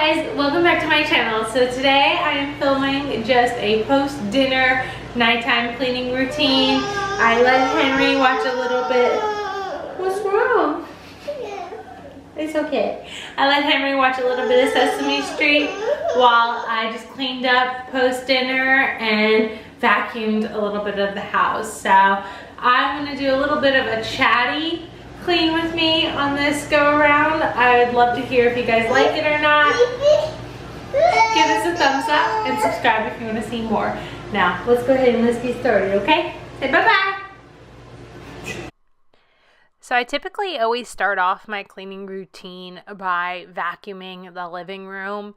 guys, welcome back to my channel. So today I am filming just a post-dinner nighttime cleaning routine. I let Henry watch a little bit. What's wrong? It's okay. I let Henry watch a little bit of Sesame Street while I just cleaned up post-dinner and vacuumed a little bit of the house. So I'm gonna do a little bit of a chatty clean with me on this go around. I would love to hear if you guys like it or not. Give us a thumbs up and subscribe if you want to see more. Now, let's go ahead and let's get started, okay? Say bye-bye. So I typically always start off my cleaning routine by vacuuming the living room.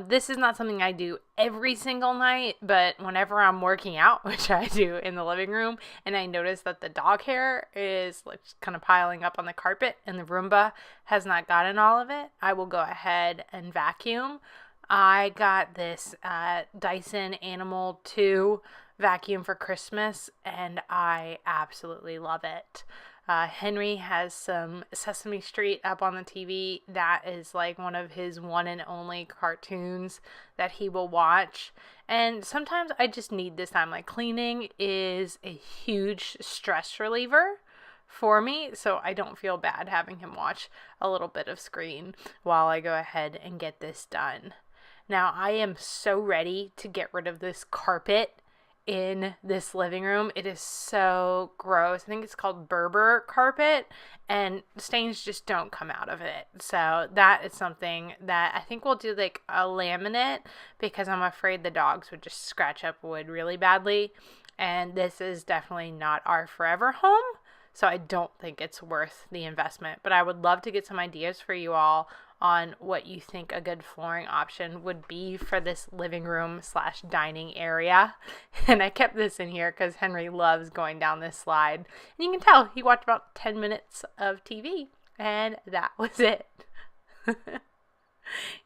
This is not something I do every single night, but whenever I'm working out, which I do in the living room, and I notice that the dog hair is like kind of piling up on the carpet and the Roomba has not gotten all of it, I will go ahead and vacuum. I got this Dyson Animal 2 vacuum for Christmas, and I absolutely love it. Henry has some Sesame Street up on the TV. That is like one of his one and only cartoons that he will watch. And sometimes I just need this time. Like, cleaning is a huge stress reliever for me, so I don't feel bad having him watch a little bit of screen while I go ahead and get this done. Now, I am so ready to get rid of this carpet in this living room. It is so gross. I think it's called Berber carpet, and stains just don't come out of it. So that is something that I think we'll do like a laminate, because I'm afraid the dogs would just scratch up wood really badly, and this is definitely not our forever home, so I don't think it's worth the investment. But I would love to get some ideas for you all on what you think a good flooring option would be for this living room / dining area. And I kept this in here because Henry loves going down this slide. And you can tell he watched about 10 minutes of TV, and that was it.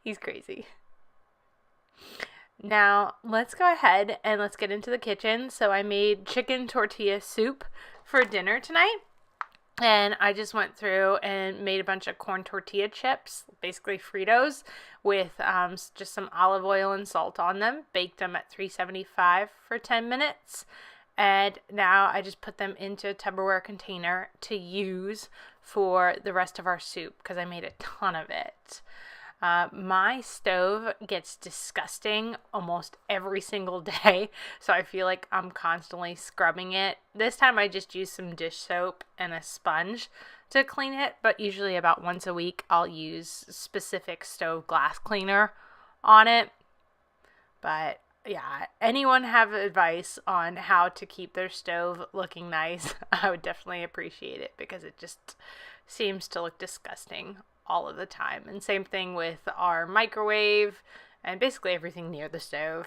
He's crazy. Now, let's go ahead and let's get into the kitchen. So I made chicken tortilla soup for dinner tonight. And I just went through and made a bunch of corn tortilla chips, basically Fritos, with just some olive oil and salt on them. Baked them at 375 for 10 minutes. And now I just put them into a Tupperware container to use for the rest of our soup, because I made a ton of it. My stove gets disgusting almost every single day, so I feel like I'm constantly scrubbing it. This time I just used some dish soap and a sponge to clean it, but usually about once a week I'll use specific stove glass cleaner on it. But yeah, anyone have advice on how to keep their stove looking nice? I would definitely appreciate it, because it just seems to look disgusting all of the time. And same thing with our microwave and basically everything near the stove.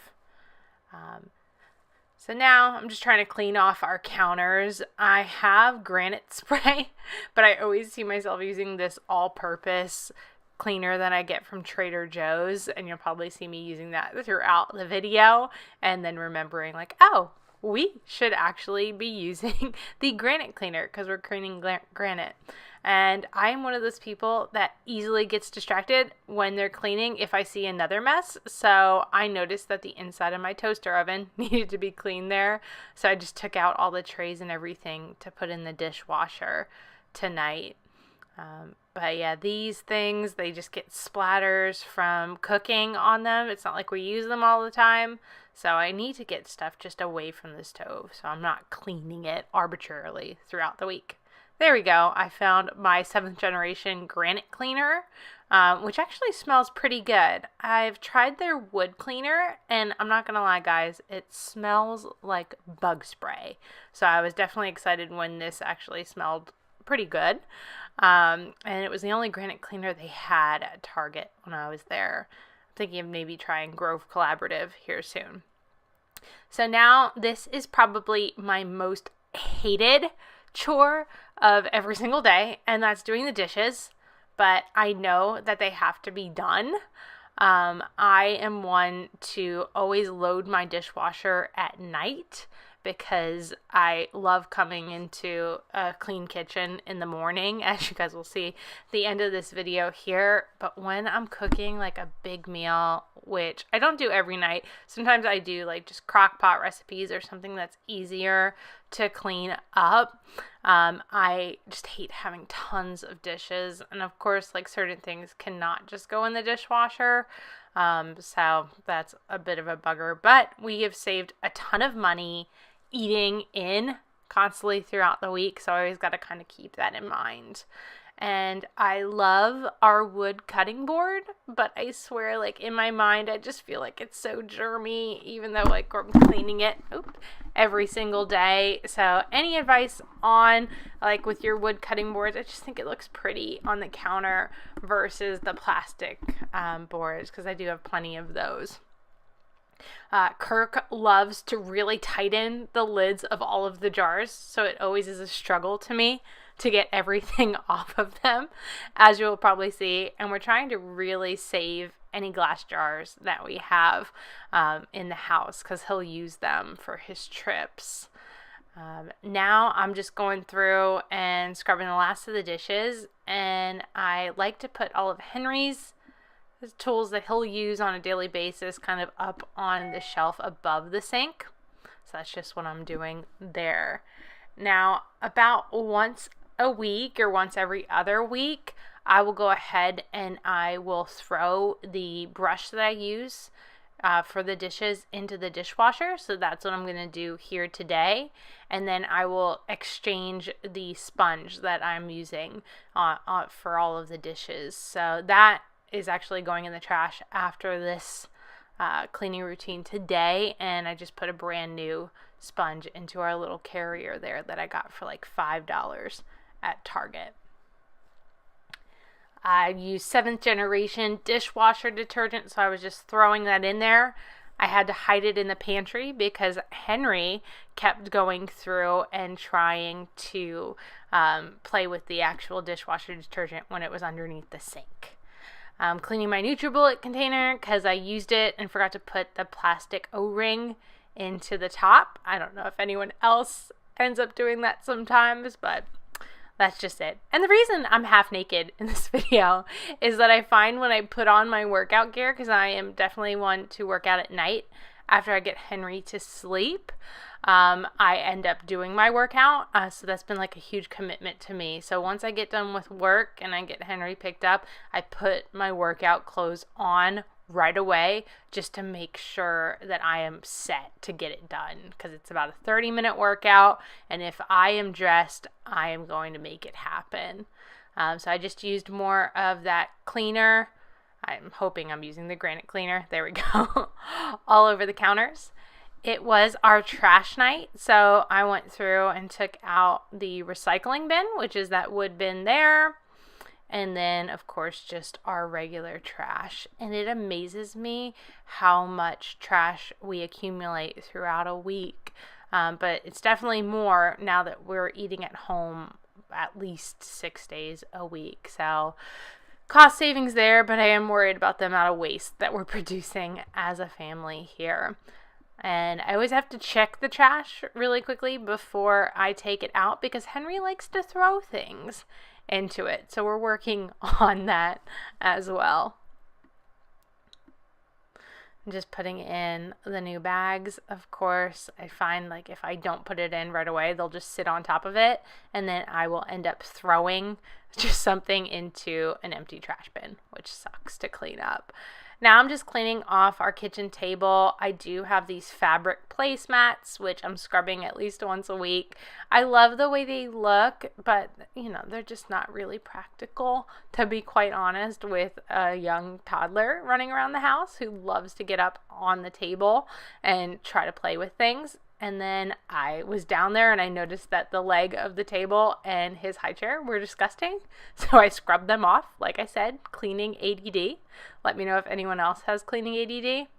So now I'm just trying to clean off our counters. I have granite spray, but I always see myself using this all-purpose cleaner that I get from Trader Joe's, and you'll probably see me using that throughout the video, and then remembering like, oh, we should actually be using the granite cleaner because we're cleaning granite. And I'm one of those people that easily gets distracted when they're cleaning if I see another mess. So I noticed that the inside of my toaster oven needed to be cleaned there. So I just took out all the trays and everything to put in the dishwasher tonight. But yeah, these things, they just get splatters from cooking on them. It's not like we use them all the time. So I need to get stuff just away from the stove, so I'm not cleaning it arbitrarily throughout the week. There we go. I found my 7th generation granite cleaner, which actually smells pretty good. I've tried their wood cleaner, and I'm not going to lie, guys, it smells like bug spray. So I was definitely excited when this actually smelled pretty good. And it was the only granite cleaner they had at Target when I was there. I'm thinking of maybe trying Grove Collaborative here soon. So now this is probably my most hated chore of every single day, and that's doing the dishes, but I know that they have to be done. I am one to always load my dishwasher at night because I love coming into a clean kitchen in the morning, as you guys will see at the end of this video here. But when I'm cooking like a big meal, which I don't do every night, sometimes I do like just crock pot recipes or something that's easier to clean up. I just hate having tons of dishes, and of course, like certain things cannot just go in the dishwasher. So that's a bit of a bugger, but we have saved a ton of money eating in constantly throughout the week. So I always got to kind of keep that in mind. And I love our wood cutting board, but I swear, like in my mind, I just feel like it's so germy, even though like I'm cleaning it every single day. So any advice on like with your wood cutting boards? I just think it looks pretty on the counter versus the plastic boards, because I do have plenty of those. Kirk loves to really tighten the lids of all of the jars, so it always is a struggle to me to get everything off of them, as you will probably see. And we're trying to really save any glass jars that we have in the house, because he'll use them for his trips. Now I'm just going through and scrubbing the last of the dishes, and I like to put all of Henry's tools that he'll use on a daily basis kind of up on the shelf above the sink. So that's just what I'm doing there. Now, about once a week or once every other week, I will go ahead and I will throw the brush that I use for the dishes into the dishwasher. So that's what I'm going to do here today. And then I will exchange the sponge that I'm using for all of the dishes. So that is actually going in the trash after this cleaning routine today, and I just put a brand new sponge into our little carrier there that I got for like $5 at Target. I use 7th generation dishwasher detergent, so I was just throwing that in there. I had to hide it in the pantry because Henry kept going through and trying to play with the actual dishwasher detergent when it was underneath the sink. I'm cleaning my NutriBullet container because I used it and forgot to put the plastic O-ring into the top. I don't know if anyone else ends up doing that sometimes, but that's just it. And the reason I'm half naked in this video is that I find when I put on my workout gear, because I am definitely one to work out at night after I get Henry to sleep, I end up doing my workout. So that's been like a huge commitment to me. So once I get done with work and I get Henry picked up, I put my workout clothes on right away just to make sure that I am set to get it done, because it's about a 30-minute workout, and if I am dressed, I am going to make it happen. So I just used more of that cleaner. I'm hoping I'm using the granite cleaner. There we go. All over the counters. It was our trash night, so I went through and took out the recycling bin, which is that wood bin there, and then, of course, just our regular trash. And it amazes me how much trash we accumulate throughout a week, but it's definitely more now that we're eating at home at least 6 days a week. So cost savings there, but I am worried about the amount of waste that we're producing as a family here. And I always have to check the trash really quickly before I take it out, because Henry likes to throw things into it. So we're working on that as well. I'm just putting in the new bags. Of course, I find like if I don't put it in right away, they'll just sit on top of it, and then I will end up throwing just something into an empty trash bin, which sucks to clean up. Now I'm just cleaning off our kitchen table. I do have these fabric placemats, which I'm scrubbing at least once a week. I love the way they look, but they're just not really practical, to be quite honest, with a young toddler running around the house who loves to get up on the table and try to play with things. And then I was down there and I noticed that the leg of the table and his high chair were disgusting. So I scrubbed them off, like I said, cleaning ADD. Let me know if anyone else has cleaning ADD.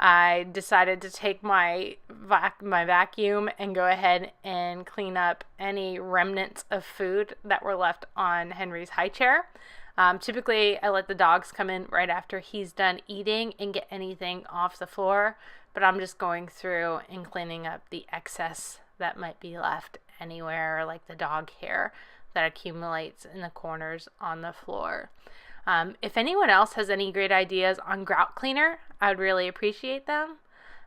I decided to take my vacuum and go ahead and clean up any remnants of food that were left on Henry's high chair. Typically, I let the dogs come in right after he's done eating and get anything off the floor, but I'm just going through and cleaning up the excess that might be left anywhere, like the dog hair that accumulates in the corners on the floor. If anyone else has any great ideas on grout cleaner, I would really appreciate them.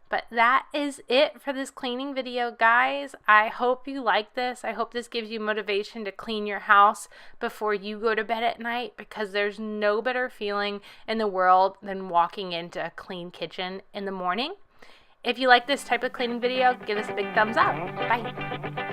But that is it for this cleaning video, guys. I hope you like this. I hope this gives you motivation to clean your house before you go to bed at night, because there's no better feeling in the world than walking into a clean kitchen in the morning. If you like this type of cleaning video, give us a big thumbs up. Bye.